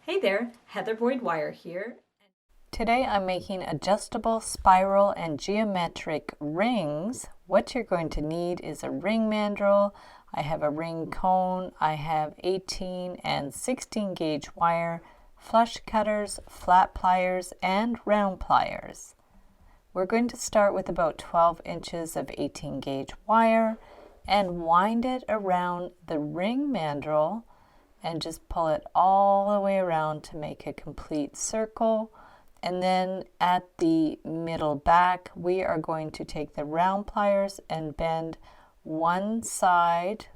Hey there, Heather Boyd Wire here. Today I'm making adjustable spiral and geometric rings. What you're going to need is a ring mandrel. I have a ring cone. I have 18 and 16 gauge wire, flush cutters, flat pliers, and round pliers. We're going to start with about 12 inches of 18 gauge wire and wind it around the ring mandrel and just pull it all the way around to make a complete circle. And then at the middle back, we are going to take the round pliers and bend one side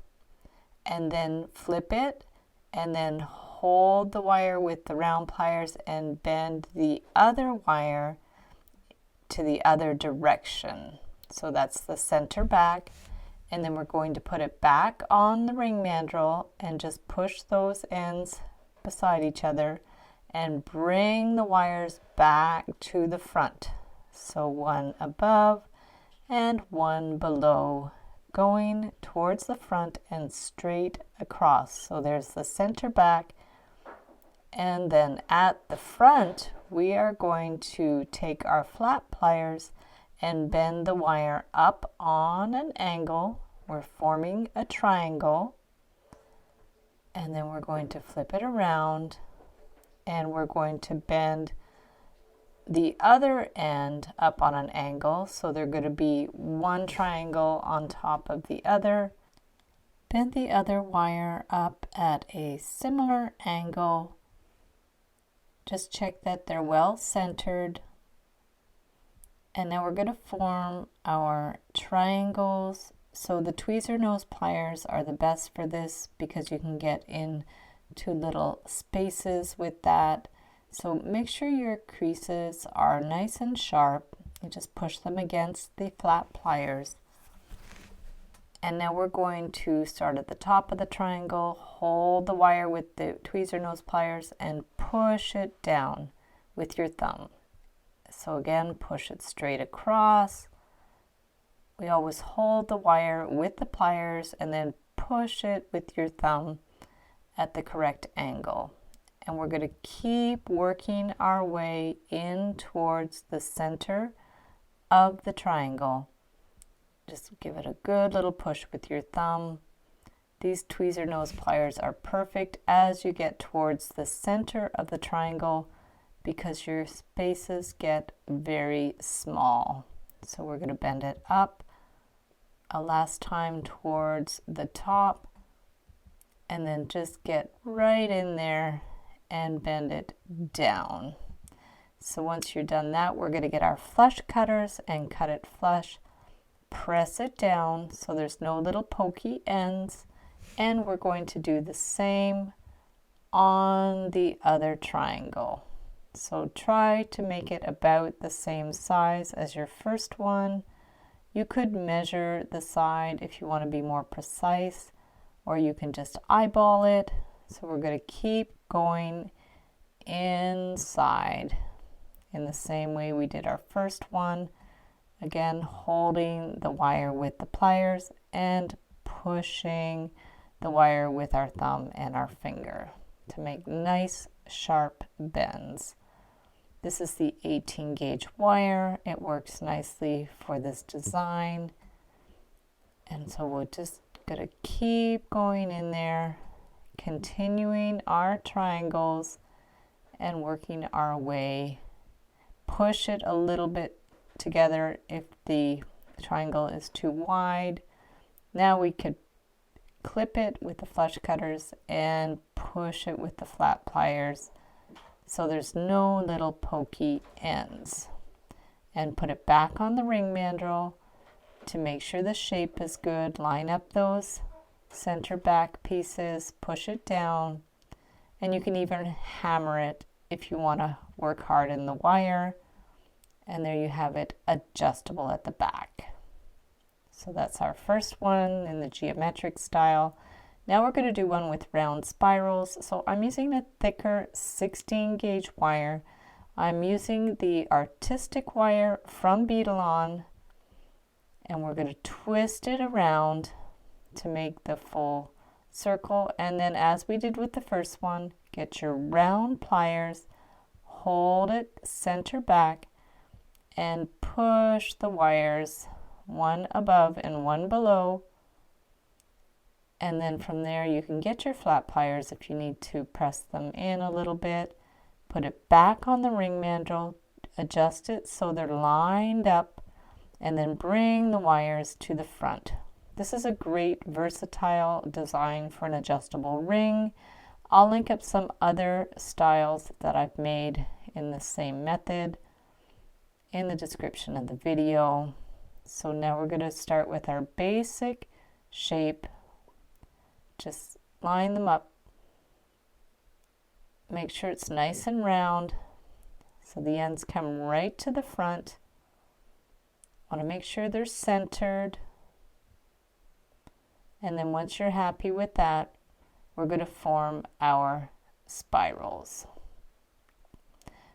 and then flip it and then hold the wire with the round pliers and bend the other wire to the other direction. So that's the center back. And then we're going to put it back on the ring mandrel and just push those ends beside each other and bring the wires back to the front. So one above and one below, going towards the front and straight across. So there's the center back. And then at the front, we are going to take our flat pliers and bend the wire up on an angle. We're forming a triangle. And then we're going to flip it around and we're going to bend the other end up on an angle. So they're going to be one triangle on top of the other. Bend the other wire up at a similar angle. Just check that they're well centered. And now we're going to form our triangles. So the tweezer nose pliers are the best for this because you can get into little spaces with that. So make sure your creases are nice and sharp. You just push them against the flat pliers. And now we're going to start at the top of the triangle, hold the wire with the tweezer nose pliers and push it down with your thumb. So again, push it straight across. We always hold the wire with the pliers and then push it with your thumb at the correct angle. And we're going to keep working our way in towards the center of the triangle. Just give it a good little push with your thumb. These tweezer nose pliers are perfect as you get towards the center of the triangle because your spaces get very small. So we're going to bend it up a last time towards the top and then just get right in there and bend it down. So once you're done that, we're going to get our flush cutters and cut it flush. Press it down so there's no little pokey ends, and we're going to do the same on the other triangle. So try to make it about the same size as your first one. You could measure the side if you want to be more precise, or you can just eyeball it. So we're going to keep going inside in the same way we did our first one. Again, holding the wire with the pliers and pushing the wire with our thumb and our finger to make nice sharp bends. This is the 18 gauge wire. It works nicely for this design. And so we're just going to keep going in there, continuing our triangles and working our way. Push it a little bit together if the triangle is too wide. Now we could clip it with the flush cutters and push it with the flat pliers so there's no little pokey ends. And put it back on the ring mandrel to make sure the shape is good. Line up those center back pieces, push it down, and you can even hammer it if you want to work hard in the wire. And there you have it, adjustable at the back. So that's our first one in the geometric style. Now we're going to do one with round spirals. So I'm using a thicker 16 gauge wire. I'm using the artistic wire from Beadalon, and we're going to twist it around to make the full circle, and then as we did with the first one, get your round pliers, hold it center back, and push the wires one above and one below. And then from there you can get your flat pliers if you need to press them in a little bit. Put it back on the ring mandrel, adjust it so they're lined up, and then bring the wires to the front. This is a great versatile design for an adjustable ring. I'll link up some other styles that I've made in the same method in the description of the video. So now we're going to start with our basic shape. Just line them up. Make sure it's nice and round so the ends come right to the front. Want to make sure they're centered. And then once you're happy with that, we're going to form our spirals.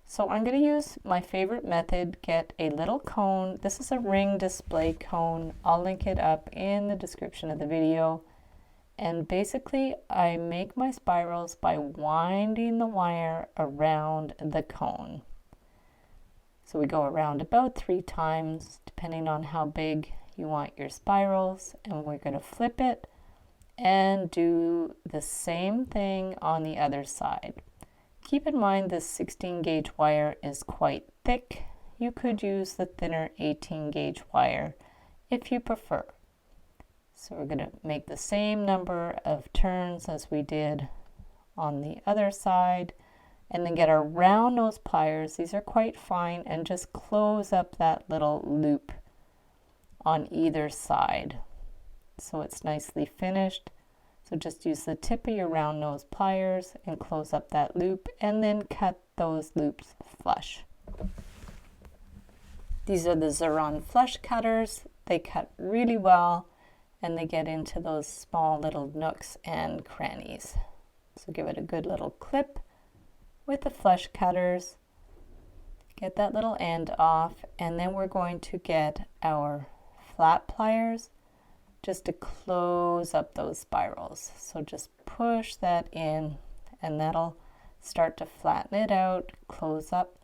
So I'm going to use my favorite method, get a little cone. This is a ring display cone. I'll link it up in the description of the video. And basically I make my spirals by winding the wire around the cone. So we go around about 3 times depending on how big you want your spirals, and we're going to flip it and do the same thing on the other side. Keep in mind this 16 gauge wire is quite thick. You could use the thinner 18 gauge wire if you prefer. So we're going to make the same number of turns as we did on the other side, and then get our round nose pliers. These are quite fine, and just close up that little loop on either side so it's nicely finished. So just use the tip of your round nose pliers and close up that loop, and then cut those loops flush. These are the Xuron flush cutters. They cut really well and they get into those small little nooks and crannies. So give it a good little clip with the flush cutters. Get that little end off, and then we're going to get our flat pliers just to close up those spirals. So just push that in, and that'll start to flatten it out, close up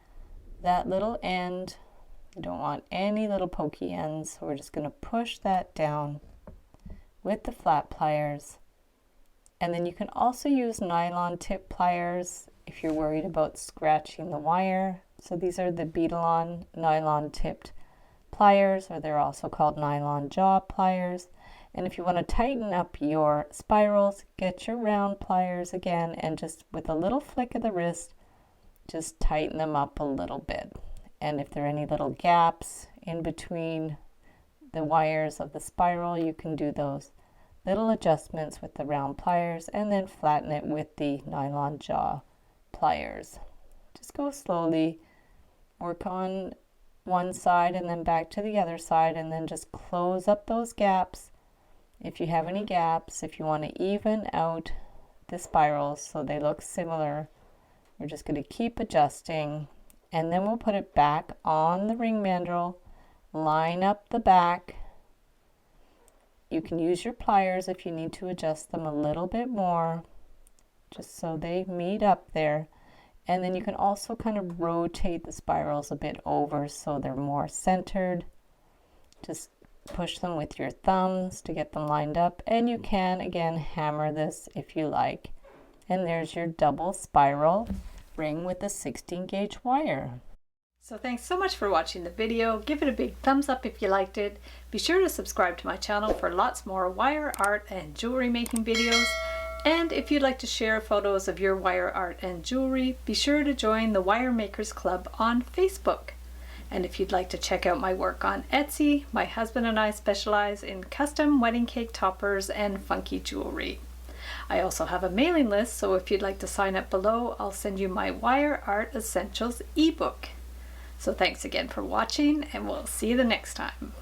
that little end. You don't want any little pokey ends, so we're just going to push that down with the flat pliers. And then you can also use nylon tip pliers if you're worried about scratching the wire. So these are the Beadalon nylon tipped pliers, or they're also called nylon jaw pliers. And if you want to tighten up your spirals, get your round pliers again, and just with a little flick of the wrist, just tighten them up a little bit. And if there are any little gaps in between the wires of the spiral, you can do those little adjustments with the round pliers, and then flatten it with the nylon jaw pliers. Just go slowly, work on one side and then back to the other side, and then just close up those gaps if you have any gaps. If you want to even out the spirals so they look similar, we're just going to keep adjusting, and then we'll put it back on the ring mandrel, line up the back. You can use your pliers if you need to adjust them a little bit more, just so they meet up there. And then you can also kind of rotate the spirals a bit over so they're more centered. Just push them with your thumbs to get them lined up, and you can again hammer this if you like. And there's your double spiral ring with a 16 gauge wire. So thanks so much for watching the video. Give it a big thumbs up if you liked it. Be sure to subscribe to my channel for lots more wire art and jewelry making videos. And if you'd like to share photos of your wire art and jewelry, be sure to join the Wire Makers Club on Facebook. And if you'd like to check out my work on Etsy, my husband and I specialize in custom wedding cake toppers and funky jewelry. I also have a mailing list, so if you'd like to sign up below, I'll send you my Wire Art Essentials ebook. So thanks again for watching, and we'll see you the next time.